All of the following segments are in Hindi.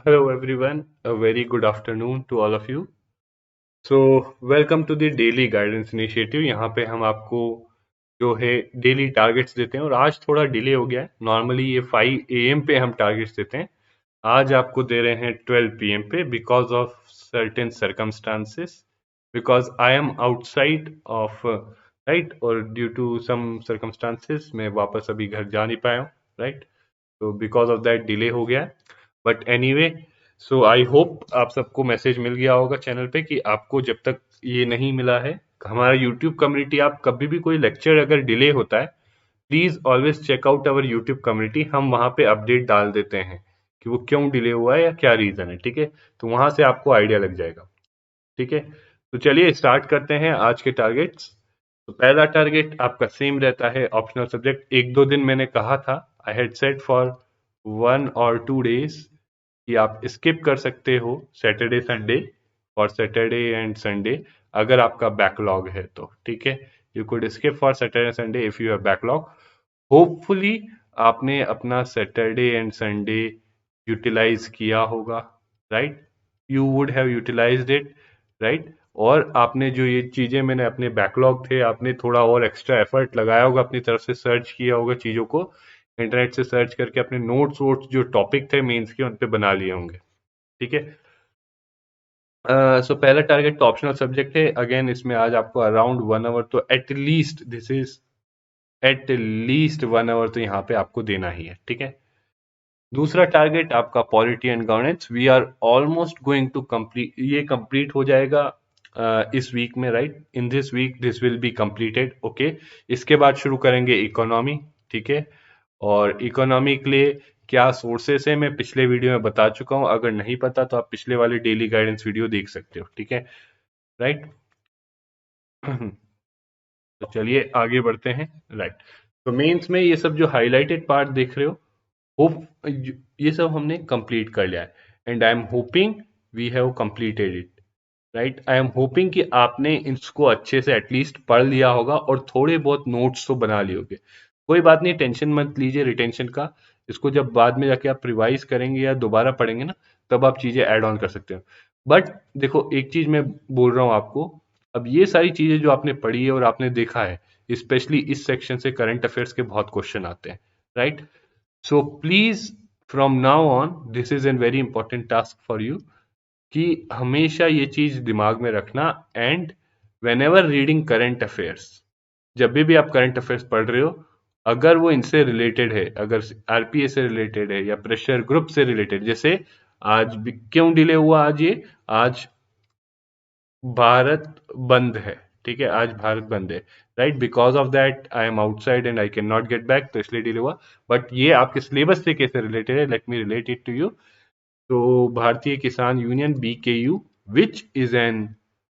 Hello everyone, a very good afternoon to all of you. Welcome to the daily guidance initiative. यहाँ पे हम आपको जो है डेली टारगेट्स देते हैं और आज थोड़ा डिले हो गया है। नॉर्मली ये 5 AM पे हम टारगेट्स देते हैं, आज आपको दे रहे हैं 12 PM पे because of certain circumstances, because I am outside of right, और ड्यू टू सम सर्कमस्टांसेस मैं वापस अभी घर जा नहीं पाया हूँ, राइट। तो बिकॉज ऑफ दैट डिले हो गया। But anyway, so I hope आप सबको मैसेज मिल गया होगा चैनल पे कि आपको जब तक ये नहीं मिला है, हमारा यूट्यूब कम्युनिटी, आप कभी भी कोई लेक्चर अगर डिले होता है, please always check out our YouTube community. हम वहां पे अपडेट डाल देते हैं कि वो क्यों डिले हुआ है या क्या रीजन है, ठीक है। तो वहां से आपको आइडिया लग जाएगा, ठीक है। तो चलिए स्टार्ट करते हैं आज के टारगेट्स। तो पहला टारगेट आपका सेम रहता है, ऑप्शनल सब्जेक्ट। एक दो दिन मैंने कहा था, आई हैड सेट फॉर 1 और 2 डेज कि आप स्किप कर सकते हो सैटरडे संडे और सैटरडे एंड संडे अगर आपका बैकलॉग है तो, ठीक है। You could skip for Saturday Sunday if you have backlog. Hopefully आपने अपना सैटरडे एंड संडे यूटिलाइज किया होगा, right. You would have utilized it, right. और आपने जो ये चीजें मैंने अपने बैकलॉग थे, आपने थोड़ा और एक्स्ट्रा एफर्ट लगाया होगा, अपनी तरफ से सर्च किया होगा चीजों को, इंटरनेट से सर्च करके अपने नोट्स वोट्स जो टॉपिक थे मेंस के उन पे बना लिए होंगे, ठीक है। सो पहला टारगेट तो ऑप्शनल सब्जेक्ट है। अगेन इसमें आज आपको अराउंड 1 आवर तो at least, this is at least 1 hour तो यहाँ पे आपको देना ही है, ठीक है। दूसरा टारगेट आपका polity and governance, we are almost going to complete, ये कंप्लीट हो जाएगा इस वीक में, right. In this week this will be completed, okay. इसके बाद शुरू करेंगे इकोनॉमी, ठीक है। और इकोनॉमी के लिए क्या सोर्सेस है मैं पिछले वीडियो में बता चुका हूं, अगर नहीं पता तो आप पिछले वाले डेली गाइडेंस वीडियो देख सकते हो, ठीक है, राइट। तो चलिए आगे बढ़ते हैं, राइट। तो मेंस में ये सब जो हाईलाइटेड पार्ट देख रहे हो, होप ये सब हमने कंप्लीट कर लिया है, and I am hoping we have completed it, right. I am hoping कि आपने इसको अच्छे से एटलीस्ट पढ़ लिया होगा और थोड़े बहुत नोट्स तो बना लिए होंगे। कोई बात नहीं, टेंशन मत लीजिए रिटेंशन का। इसको जब बाद में जाके आप रिवाइज करेंगे या दोबारा पढ़ेंगे ना, तब आप चीजें ऐड ऑन कर सकते हो। बट देखो, एक चीज मैं बोल रहा हूं आपको, अब ये सारी चीजें जो आपने पढ़ी है और आपने देखा है, स्पेशली इस सेक्शन से करंट अफेयर्स के बहुत क्वेश्चन आते हैं, right. So please, from now on this is an very important task for you कि हमेशा ये चीज दिमाग में रखना, and when ever reading current affairs, जब भी आप करंट अफेयर्स पढ़ रहे हो, अगर वो इनसे रिलेटेड है, अगर आरपीए से रिलेटेड है या प्रेशर ग्रुप से रिलेटेड, जैसे आज क्यों डिले हुआ, आज ये, आज भारत बंद है, ठीक है, आज भारत बंद है, right. Because of that I am outside and I can not get back, तो इसलिए डिले हुआ। बट ये आपके सिलेबस से कैसे रिलेटेड है, let me relate it to you. तो Bharatiya Kisan union BKU, which is an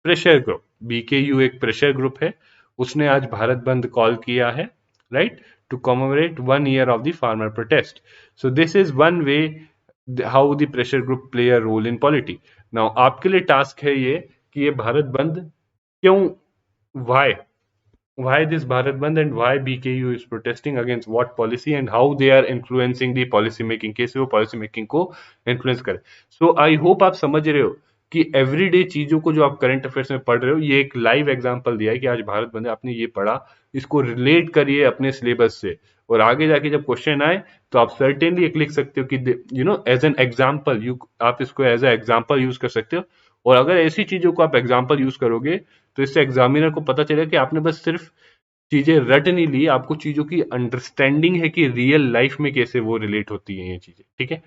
pressure group, BKU एक प्रेशर ग्रुप है, उसने आज भारत बंद कॉल किया है, right, to commemorate 1 year of the farmer protest. So this is one way how the pressure group play a role in polity. Now आपके लिए टास्क है ये कि ये भारत बंद क्यों, Y, why this Bharat Bandh and why BKU is protesting against what policy and how they are influencing the policy making, कैसे वो policy making को influence करे। So I hope आप समझ रहे हो कि एवरीडे चीजों को जो आप करंट अफेयर्स में पढ़ रहे हो, ये एक लाइव एग्जांपल दिया है कि आज भारत बंद है, आपने ये पढ़ा, इसको रिलेट करिए अपने सिलेबस से, और आगे जाके जब क्वेश्चन आए तो आप सर्टेनली एक लिख सकते हो कि you know as an example, you आप इसको एज ए एग्जाम्पल यूज कर सकते हो। और अगर ऐसी चीजों को आप एग्जाम्पल यूज करोगे तो इससे एग्जामिनर को पता चलेगा कि आपने बस सिर्फ चीजें रट नहीं ली, आपको चीजों की अंडरस्टैंडिंग है कि रियल लाइफ में कैसे वो रिलेट होती हैं ये चीजें, ठीक है।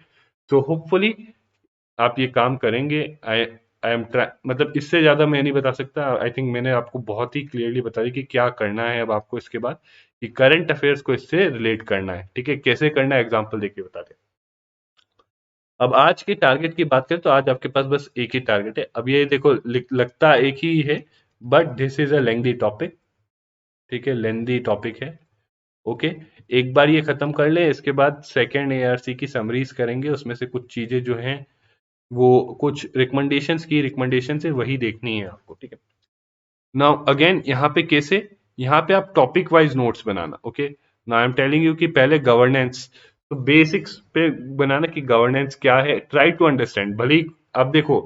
तो होपफुली आप ये काम करेंगे। आई आई एम ट्राई, मतलब इससे ज्यादा मैं नहीं बता सकता। आई थिंक मैंने आपको बहुत ही क्लियरली बता दी कि क्या करना है अब आपको इसके बाद, कि करंट अफेयर्स को इससे रिलेट करना है, ठीक है। कैसे करना है एग्जाम्पल देके बता दें। अब आज के टारगेट की बात करें तो आज आपके पास बस एक ही टारगेट है। अब ये देखो, लगता एक ही है, but this is a lengthy topic, ठीक है, लेंथी टॉपिक है, ओके। एक बार ये खत्म कर ले, इसके बाद सेकेंड एआरसी की समरीज करेंगे, उसमें से कुछ चीजें जो हैं वो कुछ रिकमेंडेशंस की, रिकमेंडेशन से वही देखनी है आपको, ठीक है। नाउ अगेन यहाँ पे कैसे, यहाँ पे आप topic wise notes banana, okay. Now I am telling you कि पहले गवर्नेंस, तो बेसिक्स पे बनाना कि गवर्नेंस क्या है, ट्राई टू अंडरस्टैंड। भले ही आप देखो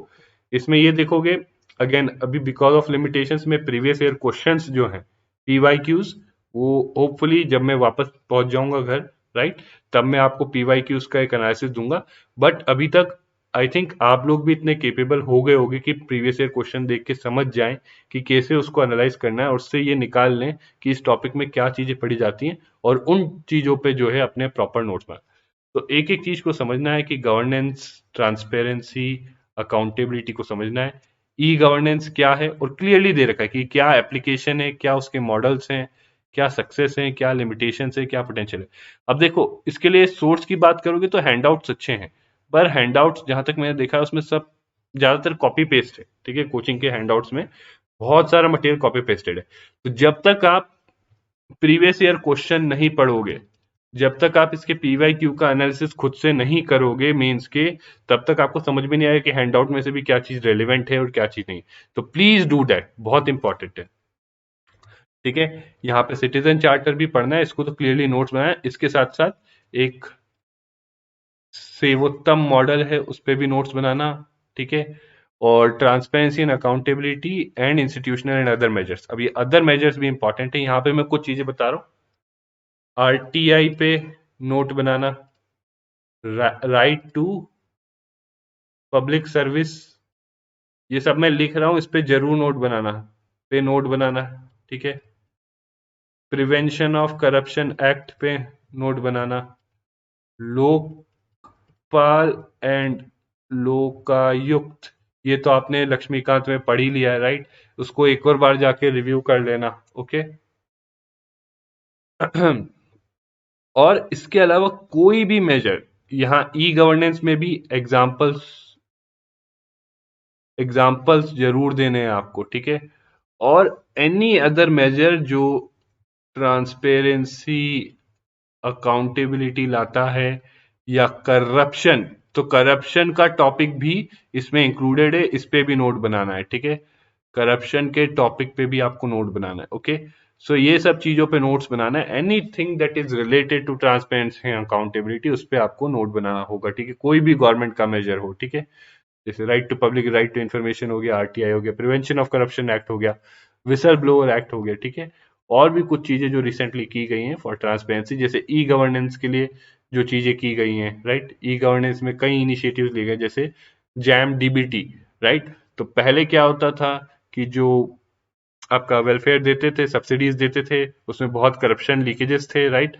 इसमें ये देखोगे, अगेन अभी बिकॉज ऑफ लिमिटेशंस में प्रीवियस ईयर क्वेश्चंस जो हैं पीवाईक्यूज, वो होपफुली जब मैं वापस पहुंच जाऊंगा घर, राइट, तब मैं आपको पीवाईक्यूज का एक एनालिसिस दूंगा। बट अभी तक आई थिंक आप लोग भी इतने केपेबल हो गए होगे कि प्रीवियस ईयर क्वेश्चन देख के समझ जाएं कि कैसे उसको एनालाइज करना है, और उससे ये निकाल लें कि इस टॉपिक में क्या चीजें पढ़ी जाती हैं, और उन चीजों पे जो है अपने प्रॉपर नोट्स बना। तो एक एक चीज को समझना है कि गवर्नेंस, ट्रांसपेरेंसी, अकाउंटेबिलिटी को समझना है। ई गवर्नेंस क्या है और क्लियरली दे रखा है कि क्या एप्लीकेशन है, क्या उसके मॉडल्स हैं, क्या सक्सेस है, क्या लिमिटेशन है, क्या पोटेंशियल है। अब देखो इसके लिए सोर्स की बात करोगे तो हैंडआउट्स अच्छे हैं, पर हैंडआउट्स जहां तक मैंने देखा है उसमें सब ज्यादातर कॉपी पेस्ट है, ठीक है। कोचिंग के हैंडआउट्स में बहुत सारा मटेरियल कॉपी पेस्टेड है। तो जब तक आप प्रीवियस ईयर क्वेश्चन नहीं पढ़ोगे, जब तक आप इसके पीवाईक्यू का एनालिसिस खुद से नहीं करोगे मेंस के, तब तक आपको समझ में नहीं आएगा कि हैंडआउट में से भी क्या चीज रेलिवेंट है और क्या चीज नहीं। तो प्लीज डू दैट, बहुत इंपॉर्टेंट है, ठीक है। यहाँ पे सिटीजन चार्टर भी पढ़ना है, इसको तो क्लियरली नोट्स बनाना है। इसके साथ साथ एक सेवोत्तम मॉडल है, उस पर भी नोट्स बनाना, ठीक है। और transparency and accountability and institutional and other measures, अब ये अदर मेजर्स भी इंपॉर्टेंट है। यहाँ पे मैं कुछ चीजें बता रहा हूँ। आरटीआई पे नोट बनाना, राइट टू पब्लिक सर्विस, ये सब मैं लिख रहा हूं, इस पे जरूर नोट बनाना, पे नोट बनाना, ठीक है। प्रिवेंशन ऑफ करप्शन एक्ट पे note banana, Lokpal and Lokayukta, ये तो आपने लक्ष्मीकांत में पढ़ ही लिया है, राइट, उसको एक और बार जाके रिव्यू कर लेना, ओके। और इसके अलावा कोई भी मेजर, यहाँ ई गवर्नेंस में भी एग्जाम्पल्स जरूर देने हैं आपको, ठीक है। और एनी अदर मेजर जो ट्रांसपेरेंसी, अकाउंटेबिलिटी लाता है, या करप्शन, तो करप्शन का टॉपिक भी इसमें इंक्लूडेड है, इस पे भी नोट बनाना है, ठीक है। करप्शन के टॉपिक पे भी आपको नोट बनाना है, ओके। सो ये सब चीजों पे नोट्स बनाना है। Anything that is related to transparency and accountability, उस पे आपको नोट बनाना होगा, ठीक है। कोई भी गवर्नमेंट का मेजर हो, ठीक है। जैसे right to public, right to information हो गया, आरटीआई हो गया, प्रिवेंशन ऑफ करप्शन एक्ट हो गया, विसल ब्लोअर एक्ट हो गया, ठीक है। और भी कुछ चीजें जो रिसेंटली की गई हैं फॉर ट्रांसपेरेंसी, जैसे ई गवर्नेंस के लिए जो चीजें की गई हैं, राइट। ई गवर्नेंस में कई इनिशिएटिव्स लिए गए, जैसे जैम डीबीटी, राइट। तो पहले क्या होता था कि जो आपका वेलफेयर देते थे, सब्सिडीज देते थे, उसमें बहुत करप्शन लीकेजेस थे, राइट।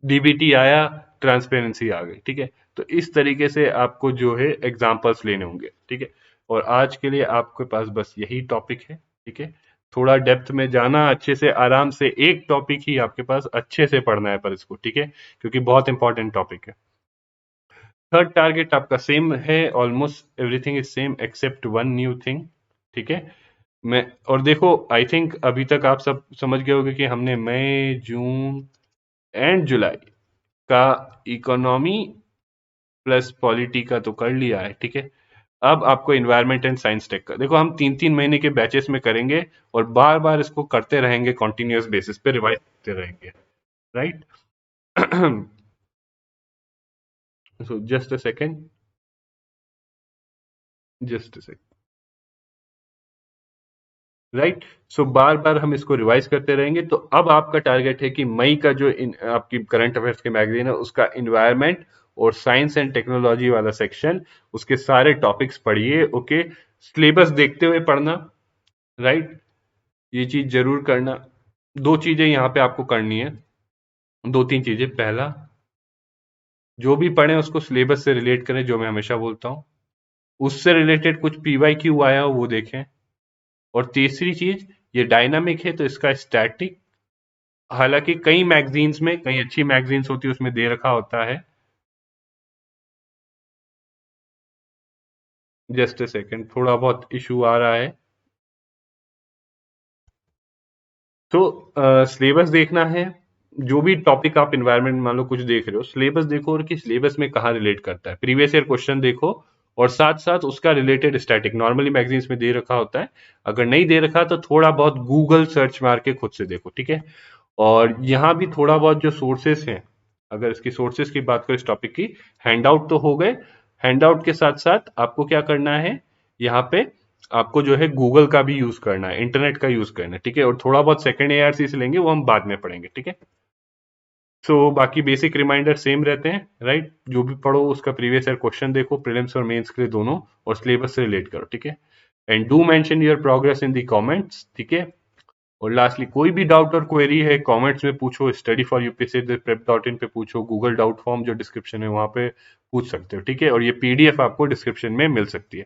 डीबीटी आया, ट्रांसपेरेंसी आ गई, ठीक है। तो इस तरीके से आपको जो है एग्जांपल्स लेने होंगे, ठीक है। और आज के लिए आपके पास बस यही टॉपिक है, ठीक है। थोड़ा डेप्थ में जाना, अच्छे से आराम से एक टॉपिक ही आपके पास अच्छे से पढ़ना है पर इसको, ठीक है, क्योंकि बहुत इंपॉर्टेंट टॉपिक है। थर्ड टारगेट आपका सेम है, almost everything is same except one new thing, ठीक है। मैं और देखो आई थिंक अभी तक आप सब समझ गए होंगे कि हमने मई, जून एंड जुलाई का इकोनॉमी प्लस पॉलिटी का तो कर लिया है, ठीक है। अब आपको इन्वायरमेंट एंड साइंस टेक का, देखो हम 3-3 महीने के बैचेस में करेंगे, और बार बार इसको करते रहेंगे, कॉन्टिन्यूस बेसिस पे रिवाइज करते रहेंगे, right. So just a second, just a second, right. So बार बार हम इसको रिवाइज करते रहेंगे। तो अब आपका टारगेट है कि मई का जो आपकी करंट अफेयर्स के मैगजीन है, उसका इन्वायरमेंट और साइंस एंड टेक्नोलॉजी वाला सेक्शन, उसके सारे टॉपिक्स पढ़िए, ओके। सिलेबस देखते हुए पढ़ना, राइट, ये चीज जरूर करना। दो चीजें यहाँ पे आपको करनी है, 2-3 चीजें। पहला, जो भी पढ़े उसको सिलेबस से रिलेट करें, जो मैं हमेशा बोलता हूँ, उससे रिलेटेड कुछ पीवाई क्यू आया हो वो देखें। और तीसरी चीज, ये डायनामिक है तो इसका स्टैटिक, हालांकि कई मैगजीन्स में, कई अच्छी मैगजीन्स होती है उसमें दे रखा होता है, जस्ट अ सेकेंड, थोड़ा बहुत इशू आ रहा है। तो सिलेबस देखना है, जो भी टॉपिक आप इन्वायरमेंट मान लो कुछ देख रहे हो, सिलेबस देखो और कि सिलेबस में कहाँ रिलेट करता है, प्रीवियस ईयर क्वेश्चन देखो, और साथ साथ उसका रिलेटेड स्टैटिक नॉर्मली मैगजीन्स में दे रखा होता है। अगर नहीं दे रखा तो थोड़ा बहुत गूगल सर्च मार के खुद से देखो, ठीक है। और यहाँ भी थोड़ा बहुत जो सोर्सेस हैं, अगर इसकी सोर्सेज की बात करें इस टॉपिक की, हैंडआउट तो हो गए, हैंडआउट के साथ साथ आपको क्या करना है, यहाँ पे आपको जो है गूगल का भी यूज करना है, इंटरनेट का यूज करना है, ठीक है। और थोड़ा बहुत सेकंड एआरसी से लेंगे, वो हम बाद में पढ़ेंगे, ठीक है। सो बाकी बेसिक रिमाइंडर सेम रहते हैं, राइट। जो भी पढ़ो उसका प्रीवियस ईयर क्वेश्चन देखो, प्रीलिम्स और मेंस के लिए दोनों, और सिलेबस से रिलेट करो, ठीक है। And do mention your progress in the comments, ठीक है। और लास्टली कोई भी डाउट और क्वेरी है कमेंट्स में पूछो, स्टडी फॉर यूपीएससी prep.in पे पूछो, गूगल डाउट फॉर्म जो डिस्क्रिप्शन है वहां पे पूछ सकते हो, ठीक है। और ये पीडीएफ आपको डिस्क्रिप्शन में मिल सकती है।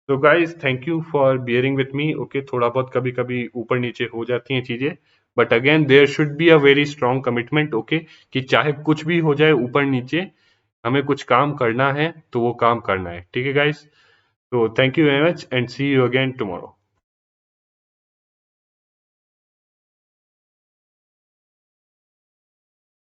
तो guys thank you for bearing with me, okay. थोड़ा बहुत कभी कभी ऊपर नीचे हो जाती हैं चीजें, but again there should be a very strong commitment, okay, कि चाहे कुछ भी हो जाए ऊपर नीचे, हमें कुछ काम करना है तो वो काम करना है, ठीक है गाइज। तो thank you very much and see you again tomorrow.